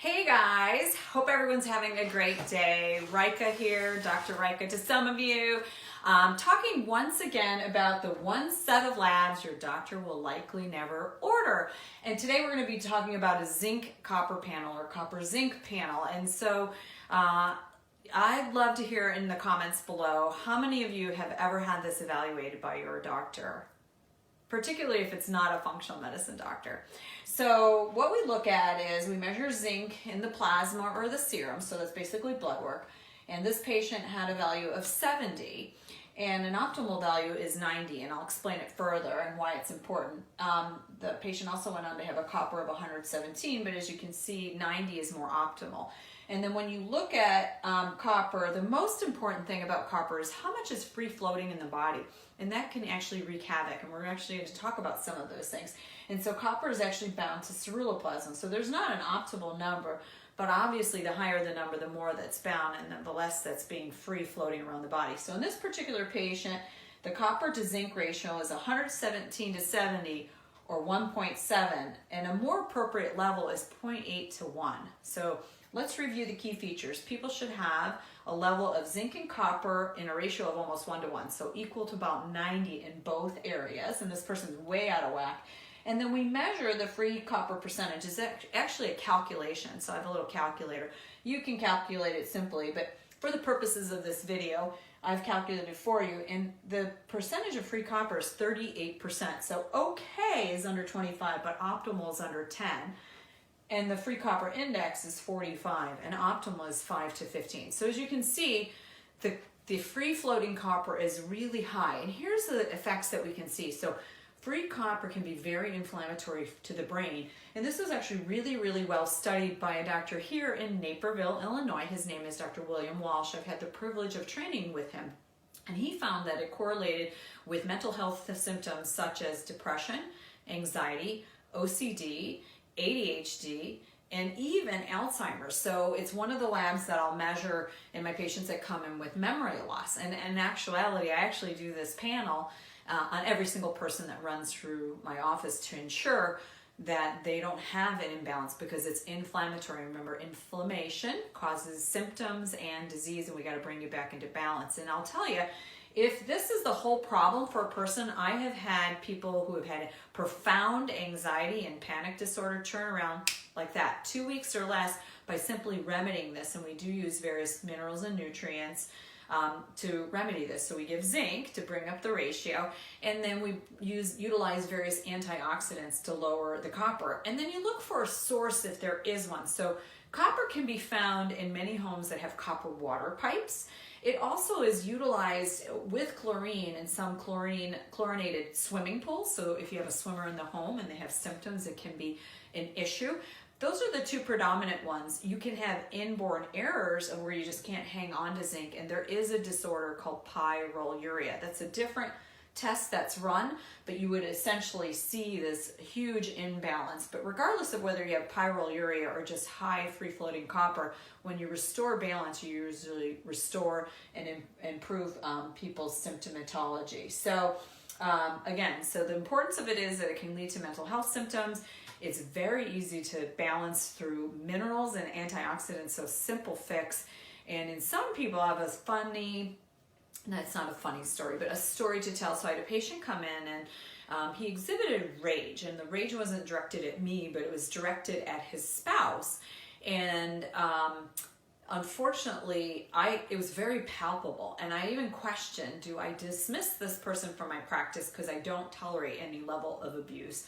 Hey guys, hope everyone's having a great day. Rika here, Dr. Rika to some of you. Talking once again about the one set of labs your doctor will likely never order. And today we're going to be talking about a zinc copper panel or copper zinc panel. And so I'd love to hear in the comments below how many of you have ever had this evaluated by your doctor, particularly if it's not a functional medicine doctor. So what we look at is we measure zinc in the plasma or the serum, so that's basically blood work, and this patient had a value of 70, and an optimal value is 90, and I'll explain it further and why it's important. The patient also went on to have a copper of 117, but as you can see, 90 is more optimal. And then when you look at copper, the most important thing about copper is how much is free floating in the body. And that can actually wreak havoc. And we're actually going to talk about some of those things. And so copper is actually bound to ceruloplasmin. So there's not an optimal number, but obviously the higher the number, the more that's bound and then the less that's being free floating around the body. So in this particular patient, the copper to zinc ratio is 117 to 70 or 1.7. And a more appropriate level is 0.8 to 1. So let's review the key features. People should have a level of zinc and copper in a ratio of almost 1 to 1, so equal to about 90 in both areas, and this person's way out of whack. And then we measure the free copper percentage. It's actually a calculation, so I have a little calculator. You can calculate it simply, but for the purposes of this video, I've calculated it for you, and the percentage of free copper is 38%. So okay is under 25, but optimal is under 10. And the free copper index is 45, and optimal is 5 to 15. So as you can see, the free floating copper is really high. And here's the effects that we can see. So free copper can be very inflammatory to the brain. And this was actually really, really well studied by a doctor here in Naperville, Illinois. His name is Dr. William Walsh. I've had the privilege of training with him. And he found that it correlated with mental health symptoms such as depression, anxiety, OCD, ADHD, and even Alzheimer's. So it's one of the labs that I'll measure in my patients that come in with memory loss. And in actuality, I actually do this panel on every single person that runs through my office to ensure that they don't have an imbalance because it's inflammatory. Remember, inflammation causes symptoms and disease, and we got to bring you back into balance. And I'll tell you, if this is the whole problem for a person, I have had people who have had profound anxiety and panic disorder turn around like that, 2 weeks or less, by simply remedying this. And we do use various minerals and nutrients to remedy this. So we give zinc to bring up the ratio, and then we utilize various antioxidants to lower the copper. And then you look for a source if there is one. So copper can be found in many homes that have copper water pipes. It also is utilized with chlorine in some chlorinated swimming pools. So if you have a swimmer in the home and they have symptoms, it can be an issue. Those are the two predominant ones. You can have inborn errors of where you just can't hang on to zinc, and there is a disorder called pyroluria. That's a different test that's run, but you would essentially see this huge imbalance. But regardless of whether you have pyroluria or just high free-floating copper, when you restore balance, you usually restore and improve people's symptomatology. So again, so the importance of it is that it can lead to mental health symptoms. It's very easy to balance through minerals and antioxidants, so simple fix. And in some people I have a funny, that's not a funny story, but a story to tell. So I had a patient come in and he exhibited rage, and the rage wasn't directed at me, but it was directed at his spouse. And unfortunately, it was very palpable, and I even questioned, do I dismiss this person from my practice because I don't tolerate any level of abuse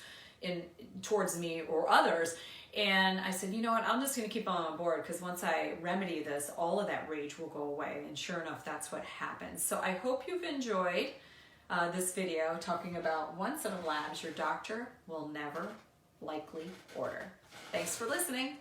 towards me or others? And I said, you know what, I'm just going to keep them on board because once I remedy this, all of that rage will go away. And sure enough, that's what happened. So I hope you've enjoyed this video talking about one set of labs your doctor will never likely order. Thanks for listening.